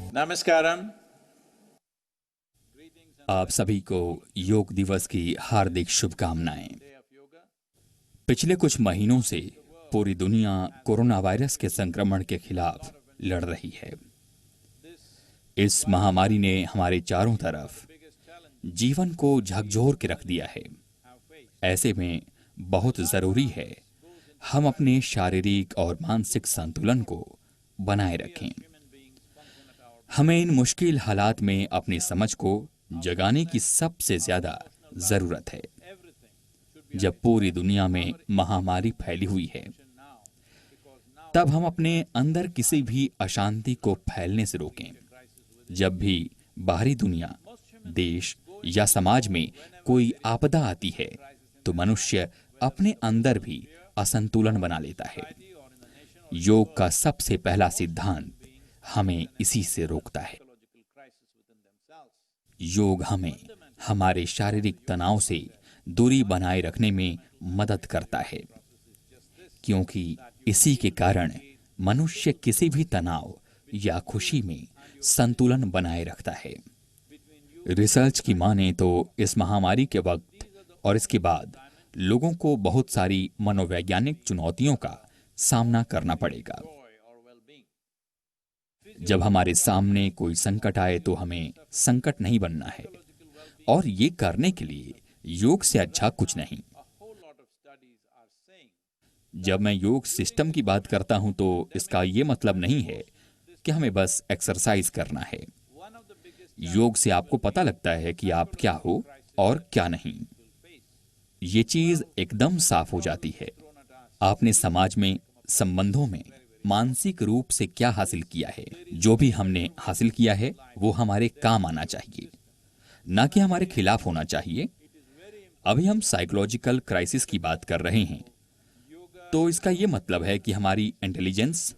Namaskaram. आप सभी को योग दिवस की हार्दिक शुभकामनाएं। पिछले कुछ महीनों से पूरी दुनिया कोरोना वायरस के संक्रमण के खिलाफ लड़ रही है। इस महामारी ने हमारे चारों तरफ जीवन को झकझोर के रख दिया है। ऐसे में बहुत जरूरी है हम अपने शारीरिक और मानसिक संतुलन को बनाए रखें। हमें इन मुश्किल हालात में अपनी समझ को जगाने की सबसे ज्यादा जरूरत है। जब पूरी दुनिया में महामारी फैली हुई है, तब हम अपने अंदर किसी भी अशांति को फैलने से रोकें। जब भी बाहरी दुनिया, देश या समाज में कोई आपदा आती है, तो मनुष्य अपने अंदर भी असंतुलन बना लेता है। योग का सबसे पहला सिद्धांत हमें इसी से रोकता है। योग हमें हमारे शारीरिक तनाव से दूरी बनाए रखने में मदद करता है, क्योंकि इसी के कारण मनुष्य किसी भी तनाव या खुशी में संतुलन बनाए रखता है। रिसर्च की माने तो इस महामारी के वक्त और इसके बाद लोगों को बहुत सारी मनोवैज्ञानिक चुनौतियों का सामना करना पड़ेगा। जब हमारे सामने कोई संकट आए तो हमें संकट नहीं बनना है, और ये करने के लिए योग से अच्छा कुछ नहीं। जब मैं योग सिस्टम की बात करता हूं तो इसका ये मतलब नहीं है कि हमें बस एक्सरसाइज करना है। योग से आपको पता लगता है कि आप क्या हो और क्या नहीं। ये चीज एकदम साफ हो जाती है। आपने समाज में, संबंधों में मानसिक रूप से क्या हासिल किया है। जो भी हमने हासिल किया है वो हमारे काम आना चाहिए, ना कि हमारे खिलाफ होना चाहिए। अभी हम साइकोलॉजिकल क्राइसिस की बात कर रहे हैं, तो इसका ये मतलब है कि हमारी इंटेलिजेंस,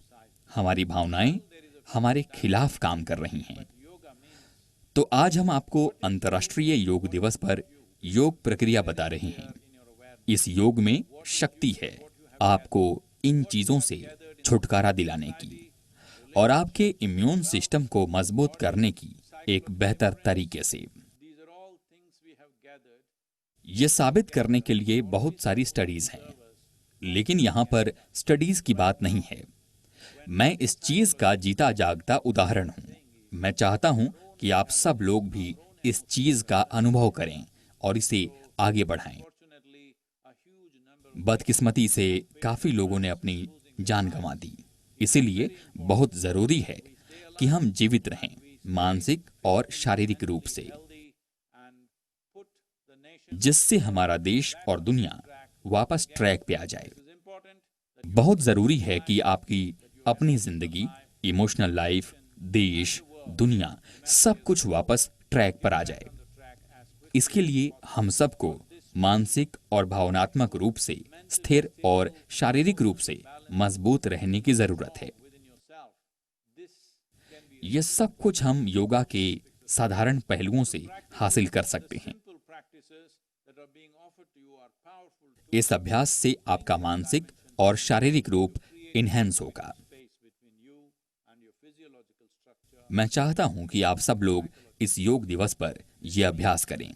हमारी भावनाएं हमारे खिलाफ काम कर रही हैं। तो आज हम आपको अंतर्राष्ट्रीय योग दिवस पर योग प्रक्रिया बता रहे हैं। इस योग में शक्ति है आपको इन चीजों से छुटकारा दिलाने की और आपके इम्यून सिस्टम को मजबूत करने की एक बेहतर तरीके से। ये साबित करने के लिए बहुत सारी स्टडीज हैं, लेकिन यहाँ पर स्टडीज की बात नहीं है। मैं इस चीज का जीता जागता उदाहरण हूँ। मैं चाहता हूँ कि आप सब लोग भी इस चीज का अनुभव करें और इसे आगे बढ़ाएं। बदकिस्मती से काफी लोगों ने अपनी जान गंवा दी। इसीलिए बहुत जरूरी है कि हम जीवित रहें, मानसिक और शारीरिक रूप से, जिससे हमारा देश और दुनिया वापस ट्रैक पे आ जाए। बहुत जरूरी है कि आपकी अपनी जिंदगी, इमोशनल लाइफ, देश, दुनिया सब कुछ वापस ट्रैक पर आ जाए। इसके लिए हम सबको मानसिक और भावनात्मक रूप से स्थिर और शारीरिक रूप से मजबूत रहने की जरूरत है। यह सब कुछ हम योगा के साधारण पहलुओं से हासिल कर सकते हैं। इस अभ्यास से आपका मानसिक और शारीरिक रूप इनहेंस होगा। मैं चाहता हूं कि आप सब लोग इस योग दिवस पर यह अभ्यास करें।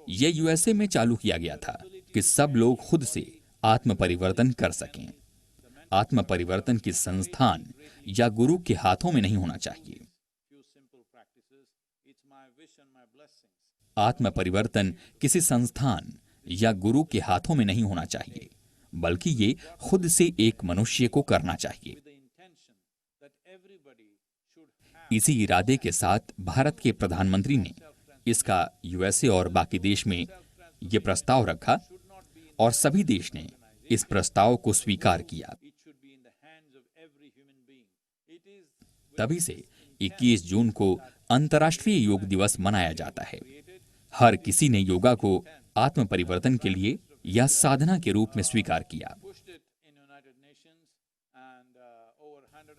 यह यूएसए में चालू किया गया था कि सब लोग खुद से आत्म परिवर्तन कर सकें। आत्म परिवर्तन की संस्थान या गुरु के हाथों में नहीं होना चाहिए। आत्म परिवर्तन किसी संस्थान या गुरु के हाथों में नहीं होना चाहिए, बल्कि ये खुद से एक मनुष्य को करना चाहिए। इसी इरादे के साथ भारत के प्रधानमंत्री ने इसका यूएसए और बाकी देश में ये प्रस्ताव रखा और सभी देश ने इस प्रस्ताव को स्वीकार किया। तभी से 21 जून को अंतर्राष्ट्रीय योग दिवस मनाया जाता है। हर किसी ने योगा को आत्म परिवर्तन के लिए या साधना के रूप में स्वीकार किया।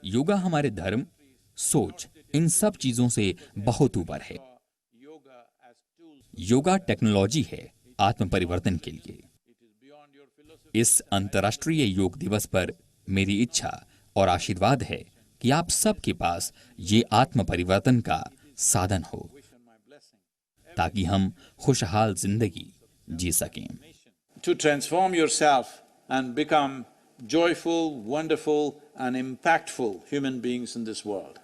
योगा हमारे धर्म, सोच, इन सब चीजों से बहुत ऊपर है। योगा टेक्नोलॉजी है आत्म परिवर्तन के लिए। इस अंतर्राष्ट्रीय योग दिवस पर मेरी इच्छा और आशीर्वाद है कि आप सबके पास ये आत्म परिवर्तन का साधन हो, ताकि हम खुशहाल जिंदगी जी सकें। To transform yourself and become joyful, wonderful and impactful human beings in this world.